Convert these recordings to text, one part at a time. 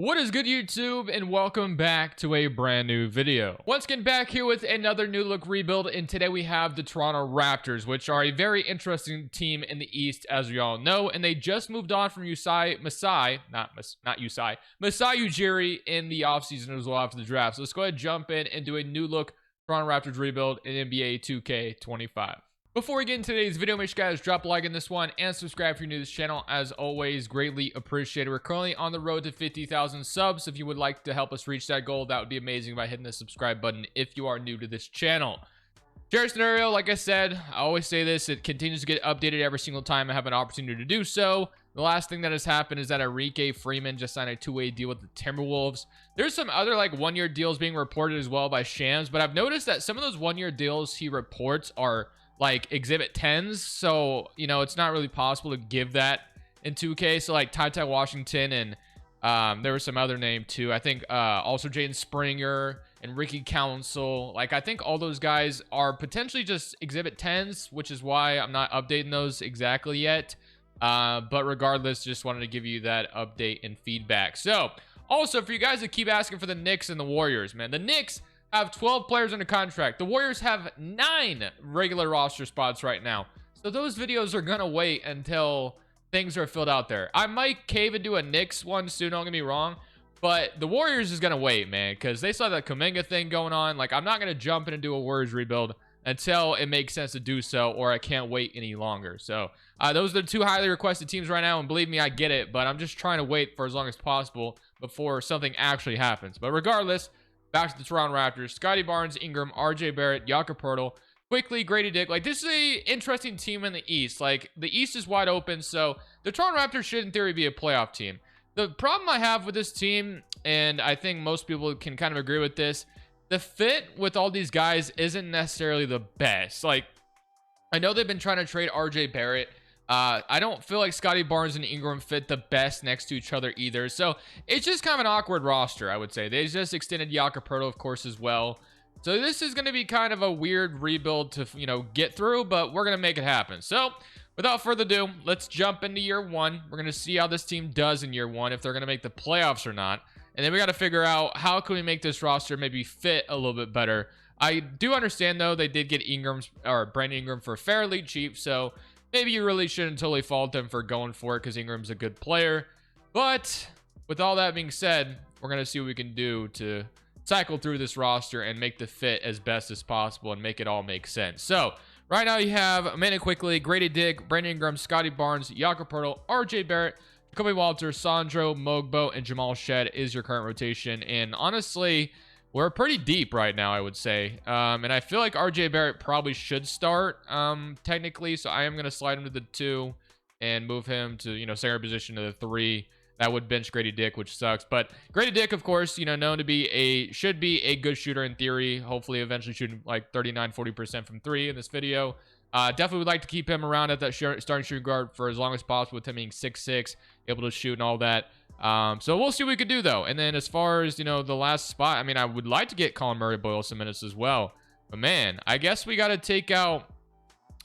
What is good, YouTube, and welcome back to a brand new video. Once again, back here with another new look rebuild, and today we have the Toronto Raptors, which are a very interesting team in the East, as we all know, and they just moved on from Masai Ujiri in the offseason as well after the draft. So let's go ahead and jump in and do a new look Toronto Raptors rebuild in NBA 2K25. Before we get into today's video, make sure you guys drop a like on this one and subscribe if you're new to this channel. As always, greatly appreciated. We're currently on the road to 50,000 subs. If you would like to help us reach that goal, that would be amazing by hitting the subscribe button if you are new to this channel. Share scenario, like I said, I always say this, it continues to get updated every single time I have an opportunity to do so. The last thing that has happened is that Enrique Freeman just signed a two-way deal with the Timberwolves. There's some other like one-year deals being reported as well by Shams, but I've noticed that some of those one-year deals he reports are like exhibit 10s, so you know it's not really possible to give that in 2K. So like Ty Washington and there was some other name too, I think also Jaden Springer and Ricky Council. Like I think all those guys are potentially just exhibit 10s, which is why I'm not updating those exactly yet, but regardless, just wanted to give you that update and feedback. So also for you guys that keep asking for the Knicks and the Warriors, man, the Knicks have 12 players under contract. The Warriors have 9 regular roster spots right now. So those videos are gonna wait until things are filled out there. I might cave and do a Knicks one soon, don't get me wrong, but the Warriors is gonna wait, man, because they saw that Kuminga thing going on. Like I'm not gonna jump in and do a Warriors rebuild until it makes sense to do so, or I can't wait any longer. So those are the two highly requested teams right now, and believe me, I get it, but I'm just trying to wait for as long as possible before something actually happens. But regardless, back to the Toronto Raptors. Scotty Barnes, Ingram, RJ Barrett, Jakob Poeltl, quickly Grady Dick. Like this is a interesting team in the East. Like the East is wide open, so the Toronto Raptors should in theory be a playoff team. The problem I have with this team, and I think most people can kind of agree with this, the fit with all these guys isn't necessarily the best. Like I know they've been trying to trade RJ Barrett. I don't feel like Scotty Barnes and Ingram fit the best next to each other either. So it's just kind of an awkward roster, I would say. They just extended Jakob Poeltl, of course, as well. So this is going to be kind of a weird rebuild to, you know, get through, but we're going to make it happen. So without further ado, let's jump into year one. We're going to see how this team does in year one, if they're going to make the playoffs or not. And then we got to figure out how can we make this roster maybe fit a little bit better. I do understand, though, they did get Brandon Ingram for fairly cheap, so maybe you really shouldn't totally fault them for going for it because Ingram's a good player. But with all that being said, we're going to see what we can do to cycle through this roster and make the fit as best as possible and make it all make sense. So right now you have Amanda Quickly, Grady Dick, Brandon Ingram, Scotty Barnes, Jakob Poeltl, RJ Barrett, Kobe Walter, Sandro, Mogbo, and Jamal Shed is your current rotation. And honestly, we're pretty deep right now, I would say. And I feel like RJ Barrett probably should start, technically. So I am going to slide him to the 2 and move him to, you know, center position to the 3. That would bench Grady Dick, which sucks. But Grady Dick, of course, you know, known to be should be a good shooter in theory. Hopefully, eventually shooting like 39-40% from 3 in this video. Definitely would like to keep him around at that starting shooting guard for as long as possible, with him being 6'6", able to shoot and all that. So we'll see what we could do, though. And then as far as, you know, the last spot, I mean, I would like to get Colin Murray-Boyle some minutes as well. But, man, I guess we got to take out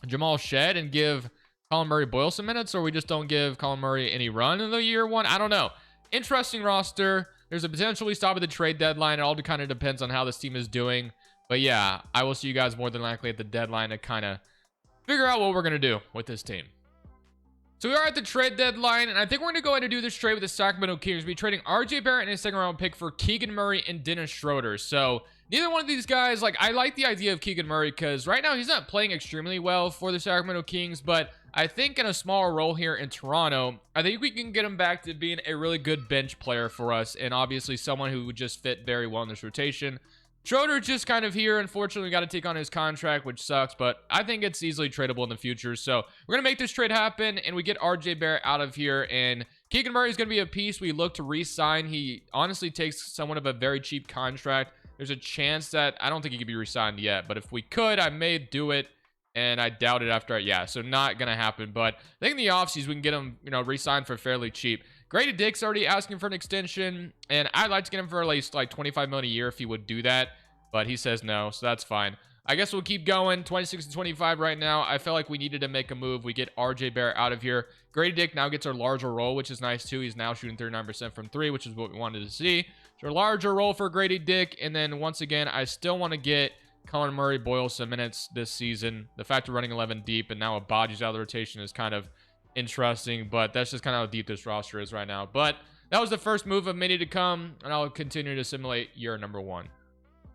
Jamal Shed and give Colin Murray-Boyle some minutes, or we just don't give Colin Murray any run in the year one. I don't know. Interesting roster. There's a potential we stop at the trade deadline. It all kind of depends on how this team is doing. But, yeah, I will see you guys more than likely at the deadline to kind of figure out what we're going to do with this team. So we are at the trade deadline, and I think we're going to go ahead and do this trade with the Sacramento Kings. We'll be trading RJ Barrett and a second-round pick for Keegan Murray and Dennis Schroeder. So neither one of these guys, like, I like the idea of Keegan Murray because right now he's not playing extremely well for the Sacramento Kings, but I think in a smaller role here in Toronto, I think we can get him back to being a really good bench player for us, and obviously someone who would just fit very well in this rotation. Schroeder just kind of here. Unfortunately, we got to take on his contract, which sucks, but I think it's easily tradable in the future. So we're going to make this trade happen, and we get RJ Barrett out of here, and Keegan Murray is going to be a piece we look to re-sign. He honestly takes somewhat of a very cheap contract. There's a chance that I don't think he could be re-signed yet, but if we could, I may do it, and I doubt it after. Yeah, so not going to happen, but I think in the offseason we can get him, you know, re-signed for fairly cheap. Grady Dick's already asking for an extension, and I'd like to get him for at least like $25 million a year if he would do that, but he says no, so that's fine. I guess we'll keep going. 26 and 25 right now. I felt like we needed to make a move. We get RJ Barrett out of here. Grady Dick now gets our larger role, which is nice too. He's now shooting 39% from 3, which is what we wanted to see. So a larger role for Grady Dick. And then once again, I still want to get Colin Murray Boyle some minutes this season. The fact we're running 11 deep and now Abaji's out of the rotation is kind of interesting, but that's just kind of how deep this roster is right now. But that was the first move of many to come, and I'll continue to simulate year number 1.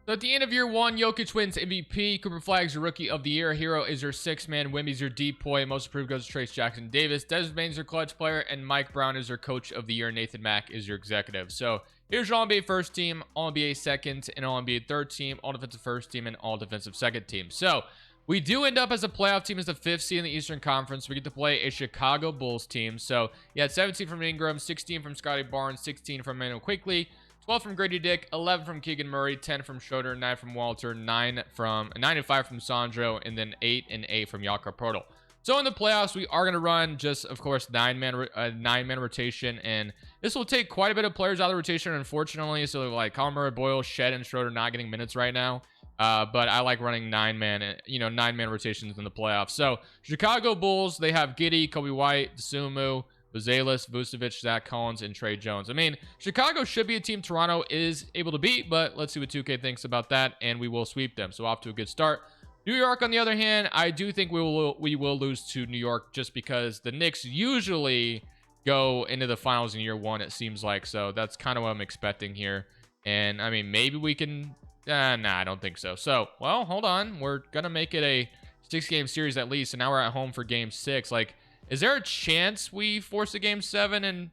So at the end of year 1, Jokic wins MVP. Cooper Flagg's your Rookie of the Year. Hero is your 6-man. Wemby's your deep boy. Most improved goes to Trace Jackson Davis. Desmond Bane's your clutch player. And Mike Brown is your Coach of the Year. Nathan Mack is your executive. So here's your All-NBA first team, All-NBA second, and All-NBA third team, All-Defensive first team, and All-Defensive second team. So we do end up as a playoff team as the 5th seed in the Eastern Conference. We get to play a Chicago Bulls team. So you had 17 from Ingram, 16 from Scotty Barnes, 16 from Emmanuel Quickley, 12 from Grady Dick, 11 from Keegan Murray, 10 from Schroeder, 9 from Walter, 9 and 5 from Sandro, and then 8 and 8 from Jakob Poeltl. So in the playoffs, we are going to run just, of course, 9-man rotation, and this will take quite a bit of players out of the rotation, unfortunately. So like Colin Murray, Boyle, Shed, and Schroeder not getting minutes right now. But I like running 9-man rotations in the playoffs. So Chicago Bulls, they have Giddey, Kobe White, Sumu, Buzelis, Vucevic, Zach Collins, and Trey Jones. I mean, Chicago should be a team Toronto is able to beat, but let's see what 2K thinks about that, and we will sweep them. So off to a good start. New York, on the other hand, I do think we will lose to New York just because the Knicks usually go into the finals in year 1, it seems like. So that's kind of what I'm expecting here. And I mean, maybe we can. Nah, I don't think so. So, well, hold on. We're going to make it a 6-game series at least. And now we're at home for game 6. Like, is there a chance we force a game 7 and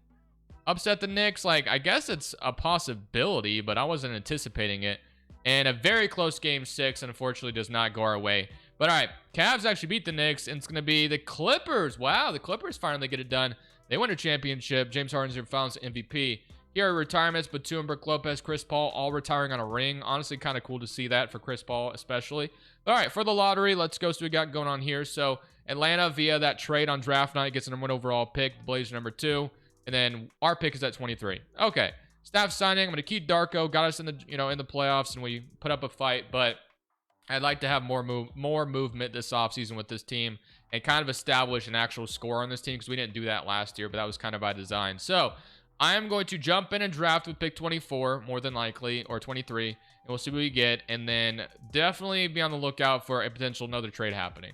upset the Knicks? Like, I guess it's a possibility, but I wasn't anticipating it. And a very close game 6, unfortunately, does not go our way. But all right, Cavs actually beat the Knicks, and it's going to be the Clippers. Wow, the Clippers finally get it done. They win a championship. James Harden's your Finals MVP. Here are retirements: Batum, Brook Lopez, Chris Paul, all retiring on a ring. Honestly, kind of cool to see that for Chris Paul, especially. All right, for the lottery, let's go see what we got going on here. So Atlanta, via that trade on draft night, gets a number 1 overall pick. The Blazers number 2, and then our pick is at 23. Okay, staff signing. I'm going to keep Darko. Got us in the in the playoffs, and we put up a fight. But I'd like to have more movement this offseason with this team and kind of establish an actual score on this team because we didn't do that last year, but that was kind of by design. So I am going to jump in and draft with pick 24, more than likely, or 23, and we'll see what we get, and then definitely be on the lookout for a potential another trade happening.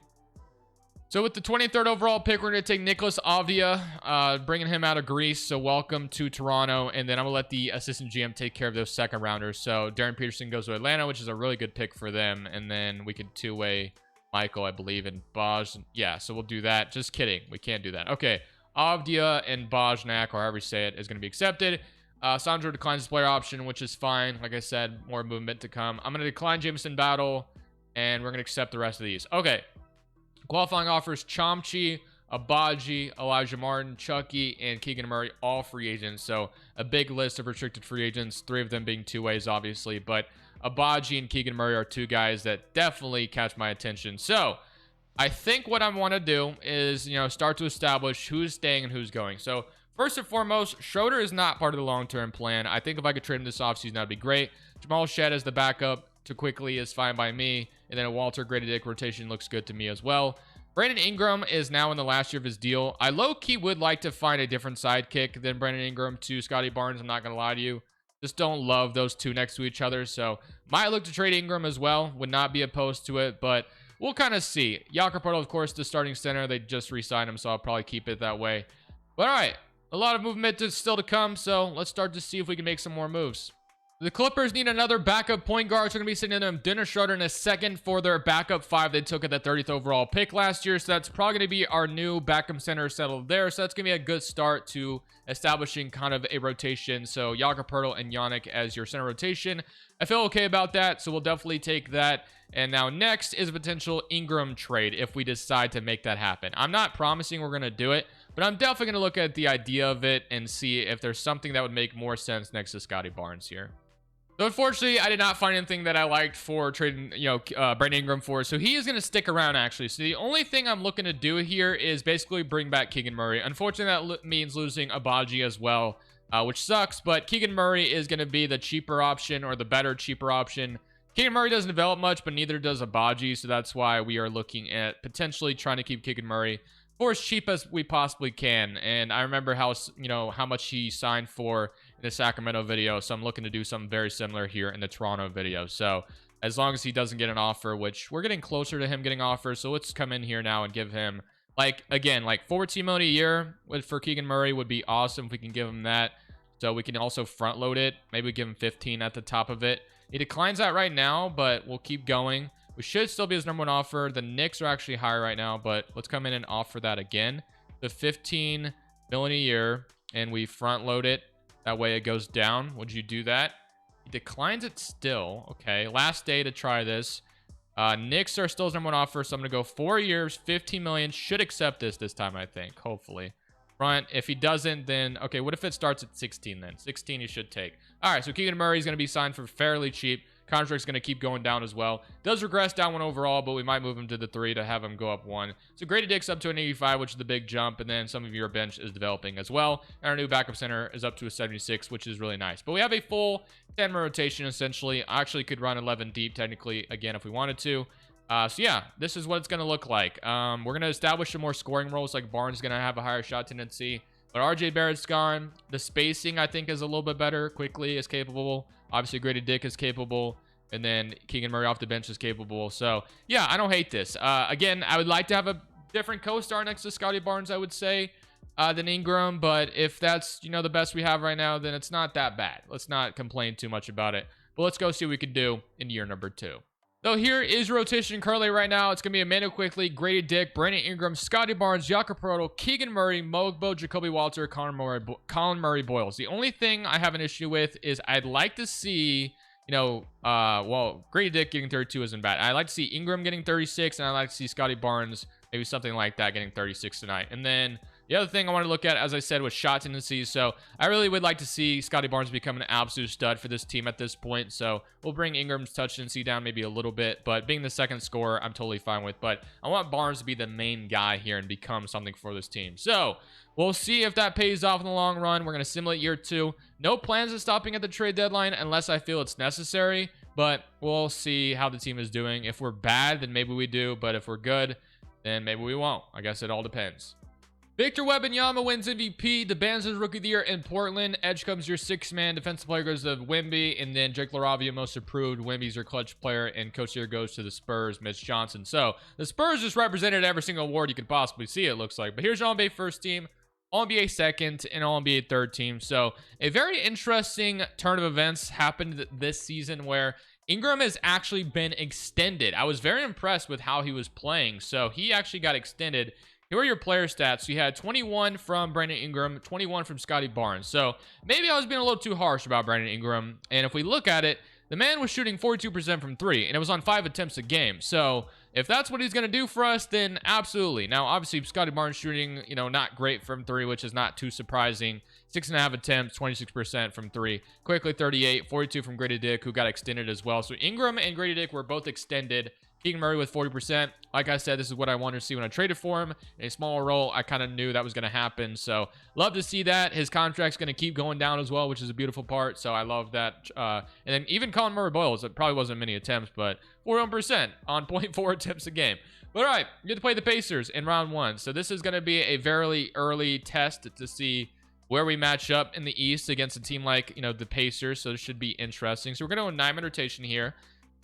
So with the 23rd overall pick, we're going to take Nicholas Avdia, bringing him out of Greece, so welcome to Toronto, and then I'm going to let the assistant GM take care of those second rounders. So Darren Peterson goes to Atlanta, which is a really good pick for them, and then we could two-way Michael, I believe, and Baj. Yeah, so we'll do that. Just kidding. We can't do that. Okay. Avdia and Bajnak, or however you say it, is going to be accepted. Sandro declines his player option, which is fine. Like I said, more movement to come. I'm going to decline Jameson Battle, and we're going to accept the rest of these. Okay. Qualifying offers: Chomchi, Abaji, Elijah Martin, Chucky, and Keegan Murray, all free agents. So a big list of restricted free agents, 3 of them being two-ways, obviously. But Abaji and Keegan Murray are 2 guys that definitely catch my attention. So I think what I want to do is, start to establish who's staying and who's going. So first and foremost, Schroeder is not part of the long-term plan. I think if I could trade him this offseason, that'd be great. Jamal Shed as the backup to Quickly is fine by me. And then a Walter Grady Dick rotation looks good to me as well. Brandon Ingram is now in the last year of his deal. I low-key would like to find a different sidekick than Brandon Ingram to Scotty Barnes. I'm not going to lie to you. Just don't love those 2 next to each other. So might look to trade Ingram as well. Would not be opposed to it, but we'll kind of see. Jakob Poeltl, of course, the starting center. They just re-signed him, so I'll probably keep it that way. But all right, a lot of movement is still to come, so let's start to see if we can make some more moves. The Clippers need another backup point guard. So we're going to be sending them Dennis Schroeder in a second for their backup 5 they took at the 30th overall pick last year. So that's probably going to be our new backup center settled there. So that's going to be a good start to establishing kind of a rotation. So Jakob Poeltl and Yannick as your center rotation. I feel okay about that, so we'll definitely take that. And now next is a potential Ingram trade if we decide to make that happen. I'm not promising we're going to do it, but I'm definitely going to look at the idea of it and see if there's something that would make more sense next to Scotty Barnes here. So unfortunately, I did not find anything that I liked for trading, Brandon Ingram for. So he is going to stick around, actually. So the only thing I'm looking to do here is basically bring back Keegan Murray. Unfortunately, that means losing Abaji as well, which sucks. But Keegan Murray is going to be the cheaper option, or the better, cheaper option Keegan Murray doesn't develop much, but neither does Abaji, so that's why we are looking at potentially trying to keep Keegan Murray for as cheap as we possibly can. And I remember how, how much he signed for in the Sacramento video, so I'm looking to do something very similar here in the Toronto video. So as long as he doesn't get an offer, which we're getting closer to him getting offers, so let's come in here now and give him, like, again, like $14 million a year for Keegan Murray would be awesome if we can give him that. So we can also front load it. Maybe give him 15 at the top of it. He declines that right now, but we'll keep going. We should still be his number one offer. The Knicks are actually higher right now, but let's come in and offer that again. The $15 million a year, and we front load it. That way it goes down. Would you do that? He declines it still. Okay, last day to try this. Knicks are still his number one offer, so I'm gonna go 4 years, $15 million. Should accept this time, I think. Hopefully. Front. If he doesn't, then okay. What if it starts at 16 then? 16 he should take. All right, so Keegan Murray is gonna be signed for fairly cheap. Contract's going to keep going down as well. Does regress down one overall, but we might move him to the 3 to have him go up 1. So Grady Dick's up to an 85, which is the big jump. And then some of your bench is developing as well. And our new backup center is up to a 76, which is really nice. But we have a full 10 rotation, essentially. I actually could run 11 deep, technically, again, if we wanted to. So yeah, this is what it's going to look like. We're going to establish some more scoring roles, like Barnes is going to have a higher shot tendency. But RJ Barrett's gone. The spacing, I think, is a little bit better. Quickly is capable. Obviously, Grady Dick is capable. And then Keegan Murray off the bench is capable. So, yeah, I don't hate this. Again, I would like to have a different co-star next to Scotty Barnes, I would say, than Ingram. But if that's, the best we have right now, then it's not that bad. Let's not complain too much about it. But let's go see what we can do in year number 2. So here is rotation currently right now. It's going to be Emmanuel Quickly, Grady Dick, Brandon Ingram, Scotty Barnes, Jakob Poeltl, Keegan Murray, Mogbo, Jacoby Walter, Colin Murray Boyles. The only thing I have an issue with is I'd like to see... well, Grady Dick getting 32 isn't bad. I like to see Ingram getting 36, and I like to see Scotty Barnes, maybe something like that, getting 36 tonight. And then the other thing I want to look at, as I said, was shot tendencies. So I really would like to see Scotty Barnes become an absolute stud for this team at this point. So we'll bring Ingram's touch tendency down maybe a little bit, but being the second scorer, I'm totally fine with. But I want Barnes to be the main guy here and become something for this team. So we'll see if that pays off in the long run. We're going to simulate year 2. No plans of stopping at the trade deadline unless I feel it's necessary, but we'll see how the team is doing. If we're bad, then maybe we do, but if we're good, then maybe we won't. I guess it all depends. Victor Wembanyama wins MVP. DeBanza's Rookie of the Year in Portland. Edge comes your 6th man. Defensive player goes to Wemby, and then Jake LaRavia, most improved. Wemby's your clutch player, and Coach of the Year goes to the Spurs, Mitch Johnson. So the Spurs just represented every single award you could possibly see, it looks like. But here's your All-NBA first team, All-NBA second, and All-NBA third team. So a very interesting turn of events happened this season where Ingram has actually been extended. I was very impressed with how he was playing. So he actually got extended. Here are your player stats. You had 21 from Brandon Ingram, 21 from Scotty Barnes. So maybe I was being a little too harsh about Brandon Ingram. And if we look at it, the man was shooting 42% from 3, and it was on 5 attempts a game. So if that's what he's going to do for us, then absolutely. Now, obviously, Scotty Barnes shooting, not great from 3, which is not too surprising. 6.5 attempts, 26% from 3. Quickly 38, 42 from Grady Dick, who got extended as well. So Ingram and Grady Dick were both extended. Keegan Murray with 40%. Like I said, this is what I wanted to see when I traded for him. In a smaller role, I kind of knew that was going to happen. So love to see that. His contract's going to keep going down as well, which is a beautiful part. So I love that. And then even Colin Murray Boyles, it probably wasn't many attempts, but 41% on 0.4 attempts a game. But all right, you get to play the Pacers in round 1. So this is going to be a very early test to see where we match up in the East against a team like, the Pacers. So this should be interesting. So we're going to go 9-man rotation here.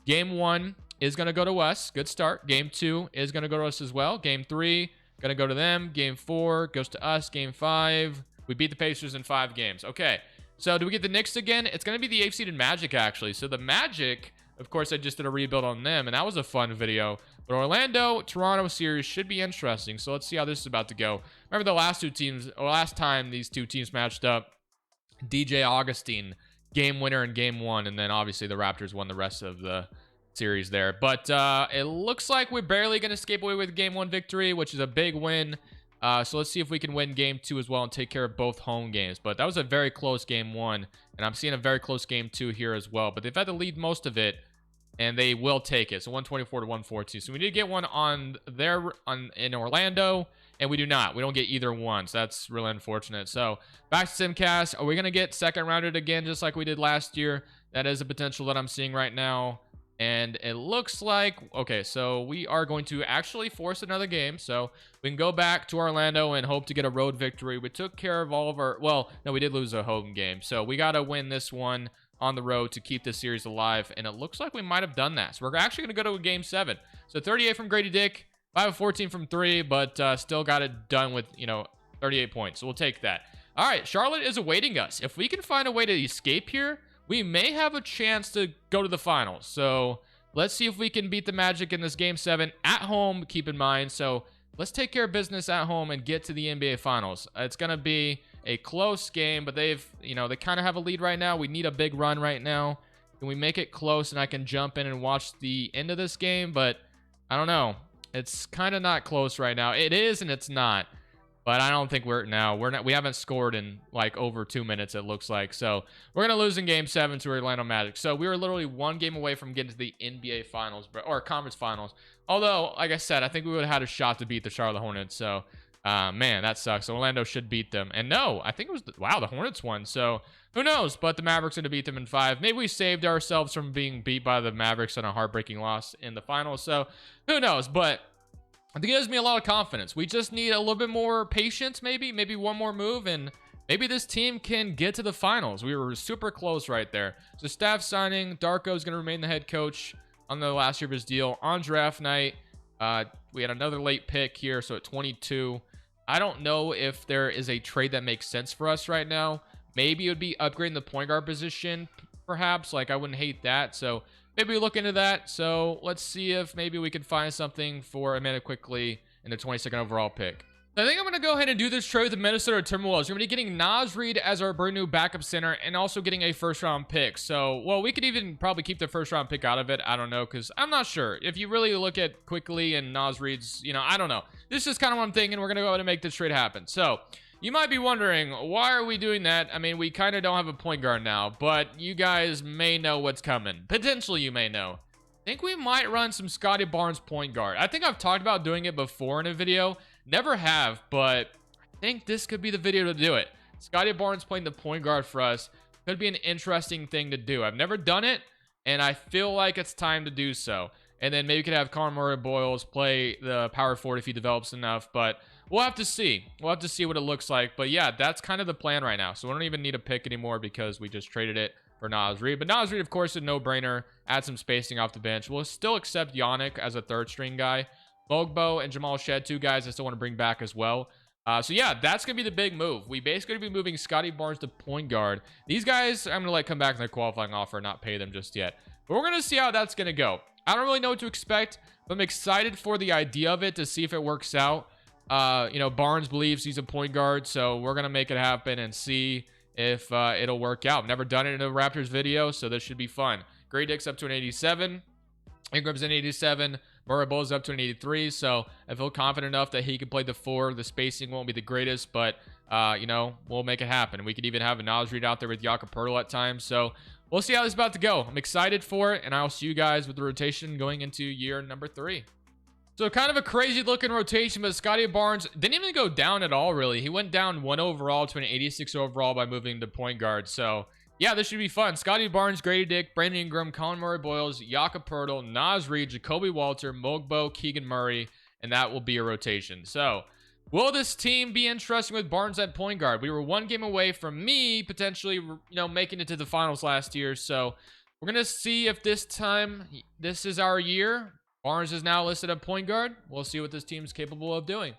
Game 1 is going to go to us. Good start. Game 2 is going to go to us as well. Game 3, going to go to them. Game 4 goes to us. Game 5, we beat the Pacers in 5 games. Okay, so do we get the Knicks again? It's going to be the 8th seeded Magic, actually. So the Magic, of course, I just did a rebuild on them, and that was a fun video. But Orlando, Toronto series should be interesting. So let's see how this is about to go. Remember the last time these two teams matched up, DJ Augustine, game winner in game 1, and then obviously the Raptors won the rest of the series there. But it looks like we're barely going to escape away with game 1 victory, which is a big win. So let's see if we can win game 2 as well and take care of both home games. But that was a very close game 1, and I'm seeing a very close game 2 here as well. But they've had to lead most of it, and they will take it. So 124 to 114. So we did get one in Orlando, and we do not. We don't get either one. So that's really unfortunate. So back to Simcast. Are we going to get second rounded again, just like we did last year? That is a potential that I'm seeing right now. And it looks like, okay, so we are going to actually force another game. So we can go back to Orlando and hope to get a road victory. We took care of all of our, well, no, we did lose a home game. So we got to win this one on the road to keep this series alive. And it looks like we might have done that. So we're actually going to go to a game 7. So 38 from Grady Dick, 5 of 14 from 3, but still got it done with, 38 points. So we'll take that. All right, Charlotte is awaiting us. If we can find a way to escape here, we may have a chance to go to the finals. So let's see if we can beat the Magic in this game 7 at home, keep in mind. So let's take care of business at home and get to the NBA finals. It's going to be a close game, but they kind of have a lead right now. We need a big run right now. Can we make it close and I can jump in and watch the end of this game? But I don't know. It's kind of not close right now. It is and it's not. But I don't think we haven't scored in like over 2 minutes, it looks like. So we're going to lose in game 7 to Orlando Magic. So we were literally 1 game away from getting to the NBA finals or conference finals. Although, like I said, I think we would have had a shot to beat the Charlotte Hornets. So, man, that sucks. Orlando should beat them. And no, I think it was, the Hornets won. So who knows? But the Mavericks are going to beat them in 5. Maybe we saved ourselves from being beat by the Mavericks on a heartbreaking loss in the finals. So who knows? But it gives me a lot of confidence. We just need a little bit more patience, maybe one more move, and maybe this team can get to the finals. We were super close right there. So staff signing, Darko is going to remain the head coach on the last year of his deal. On draft night, we had another late pick here, so at 22. I don't know if there is a trade that makes sense for us right now. Maybe it would be upgrading the point guard position, perhaps. Like, I wouldn't hate that, so maybe we look into that. So let's see if maybe we can find something for Amanda Quickly in the 22nd overall pick. I think I'm going to go ahead and do this trade with the Minnesota Timberwolves. We're going to be getting Naz Reid as our brand new backup center and also getting a first round pick. So, well, we could even probably keep the first round pick out of it. I don't know, because I'm not sure. If you really look at Quickly and Naz Reid's, I don't know. This is kind of what I'm thinking. We're going to go ahead and make this trade happen. So you might be wondering, why are we doing that? I mean, we kind of don't have a point guard now, but you guys may know what's coming. Potentially, you may know. I think we might run some Scottie Barnes point guard. I think I've talked about doing it before in a video. Never have, but I think this could be the video to do it. Scottie Barnes playing the point guard for us could be an interesting thing to do. I've never done it, and I feel like it's time to do so. And then maybe we could have Conor Murray-Boyles play the power forward if he develops enough, but we'll have to see. We'll have to see what it looks like. But yeah, that's kind of the plan right now. So we don't even need a pick anymore because we just traded it for Naz Reid. But Naz Reid, of course, is a no-brainer. Add some spacing off the bench. We'll still accept Yannick as a third-string guy. Mogbo and Jamal Shed, 2 guys I still want to bring back as well. So yeah, that's going to be the big move. We basically going to be moving Scottie Barnes to point guard. These guys, I'm going to let come back in their qualifying offer, not pay them just yet. But we're going to see how that's going to go. I don't really know what to expect, but I'm excited for the idea of it to see if it works out. Barnes believes he's a point guard, so we're going to make it happen and see if it'll work out. I've never done it in a Raptors video, so this should be fun. Grady Dick's up to an 87. Ingram's an 87. Murray-Boyles up to an 83, so I feel confident enough that he can play the 4. The spacing won't be the greatest, but, we'll make it happen. We could even have a Naz Reid out there with Jakob Poeltl at times, so we'll see how this is about to go. I'm excited for it, and I'll see you guys with the rotation going into year number 3. So kind of a crazy looking rotation, but Scottie Barnes didn't even go down at all, really. He went down 1 overall to an 86 overall by moving to point guard, so yeah, this should be fun. Scottie Barnes, Grady Dick, Brandon Ingram, Conor Murray-Boyles, Jakob Poeltl, Naz Reid, Jacoby Walter, Mogbo, Keegan Murray, and that will be a rotation. So, will this team be interesting with Barnes at point guard? We were 1 game away from me potentially, making it to the finals last year. So, we're going to see if this time, this is our year. Barnes is now listed at point guard. We'll see what this team's capable of doing.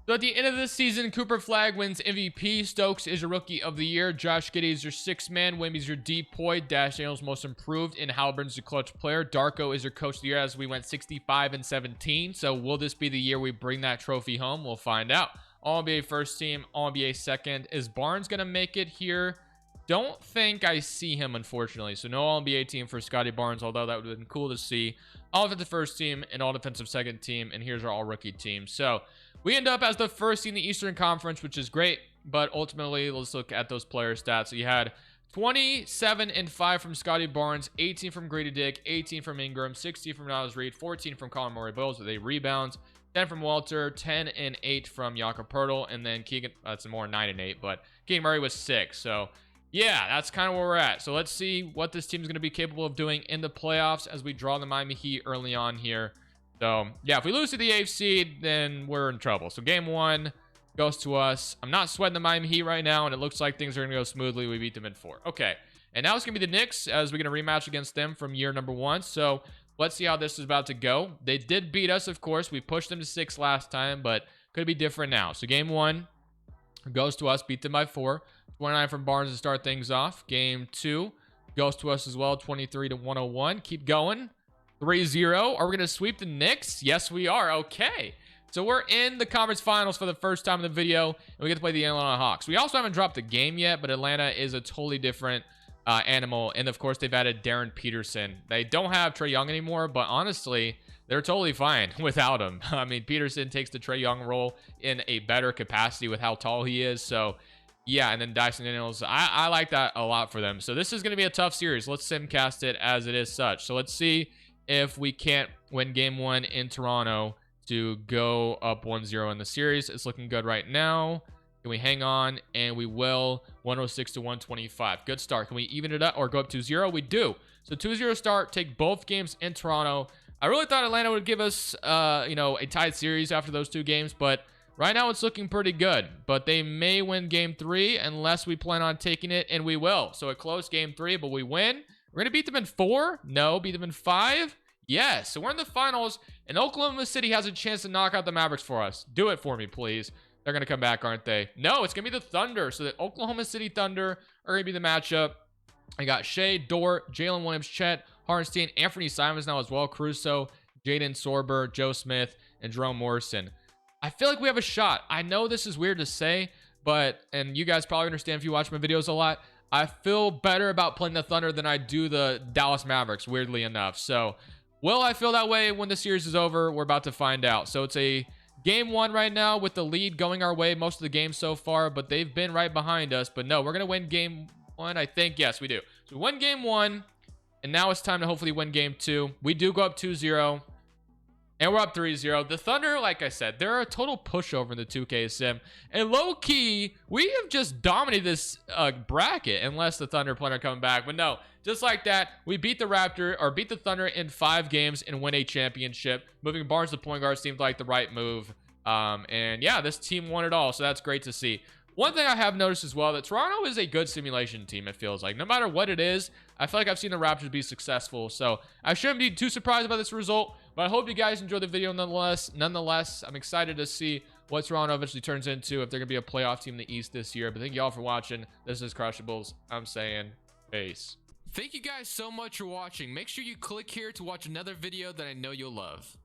So at the end of this season, Cooper Flagg wins MVP. Stokes is your Rookie of the Year. Josh Giddey is your 6th man. Wemby's your DPOY. Dash Daniels most improved. And Halliburton's your clutch player. Darko is your Coach of the Year as we went 65-17. So will this be the year we bring that trophy home? We'll find out. All-NBA first team. All-NBA second. Is Barnes going to make it here? Don't think I see him, unfortunately. So no All-NBA team for Scottie Barnes, although that would have been cool to see. All-defensive first team and all-defensive second team. And here's our all-rookie team. So we end up as the first team in the Eastern Conference, which is great. But ultimately, let's look at those player stats. So you had 27 and 5 from Scottie Barnes, 18 from Grady Dick, 18 from Ingram, 16 from Naz Reid, 14 from Conor Murray-Boyles with 8 rebounds, 10 from Walter, 10 and 8 from Jakob Poeltl, and then Keegan, that's more 9 and 8, but Keegan Murray was 6. So yeah, that's kind of where we're at. So let's see what this team's going to be capable of doing in the playoffs as we draw the Miami Heat early on here. So yeah, if we lose to the AFC, then we're in trouble. So game 1 goes to us. I'm not sweating the Miami Heat right now, and it looks like things are going to go smoothly. We beat them in 4. Okay, and now it's going to be the Knicks as we're going to rematch against them from year number 1. So let's see how this is about to go. They did beat us, of course. We pushed them to 6 last time, but could be different now. So game 1 goes to us, beat them by 4. 29 from Barnes to start things off. Game 2 goes to us as well, 23 to 101. Keep going. 3-0. Are we going to sweep the Knicks? Yes, we are. Okay. So we're in the conference finals for the first time in the video, and we get to play the Atlanta Hawks. We also haven't dropped the game yet, but Atlanta is a totally different animal. And of course, they've added Darren Peterson. They don't have Trae Young anymore, but honestly, they're totally fine without him. I mean, Peterson takes the Trae Young role in a better capacity with how tall he is. So yeah, and then Dyson Daniels, I like that a lot for them. So this is going to be a tough series. Let's simcast it as it is such. So let's see if we can't win game 1 in Toronto to go up 1-0 in the series. It's looking good right now. Can we hang on? And we will. 106 to 125. Good start. Can we even it up or go up 2-0? We do. So 2-0 start. Take both games in Toronto. I really thought Atlanta would give us, a tied series after those 2 games, but right now it's looking pretty good. But they may win game 3 unless we plan on taking it, and we will. So a close game 3, but we win. We're going to beat them in 4? No. Beat them in 5? Yes. So we're in the finals, and Oklahoma City has a chance to knock out the Mavericks for us. Do it for me, please. They're going to come back, aren't they? No, it's going to be the Thunder. So the Oklahoma City Thunder are going to be the matchup. I got Shea, Dort, Jalen Williams, Chet, Hartenstein, Anthony Simons now as well, Caruso, Jaden Sorber, Joe Smith, and Jerome Morrison. I feel like we have a shot. I know this is weird to say, and you guys probably understand if you watch my videos a lot, I feel better about playing the Thunder than I do the Dallas Mavericks, weirdly enough. So, will I feel that way when the series is over? We're about to find out. So, it's a game 1 right now with the lead going our way most of the game so far, but they've been right behind us. But no, we're going to win game 1, I think. Yes, we do. So, we win game 1, and now it's time to hopefully win game 2. We do go up 2-0. And we're up 3-0. The Thunder, like I said, they're a total pushover in the 2K sim. And low-key, we have just dominated this bracket unless the Thunder plan are coming back. But no, just like that, we beat the Thunder in 5 games and win a championship. Moving Barnes to point guard seemed like the right move. And yeah, this team won it all, so that's great to see. One thing I have noticed as well, that Toronto is a good simulation team, it feels like. No matter what it is, I feel like I've seen the Raptors be successful. So I shouldn't be too surprised by this result, but I hope you guys enjoyed the video nonetheless. I'm excited to see what Toronto eventually turns into, if they're going to be a playoff team in the East this year. But thank you all for watching. This is Crushables. I'm saying peace. Thank you guys so much for watching. Make sure you click here to watch another video that I know you'll love.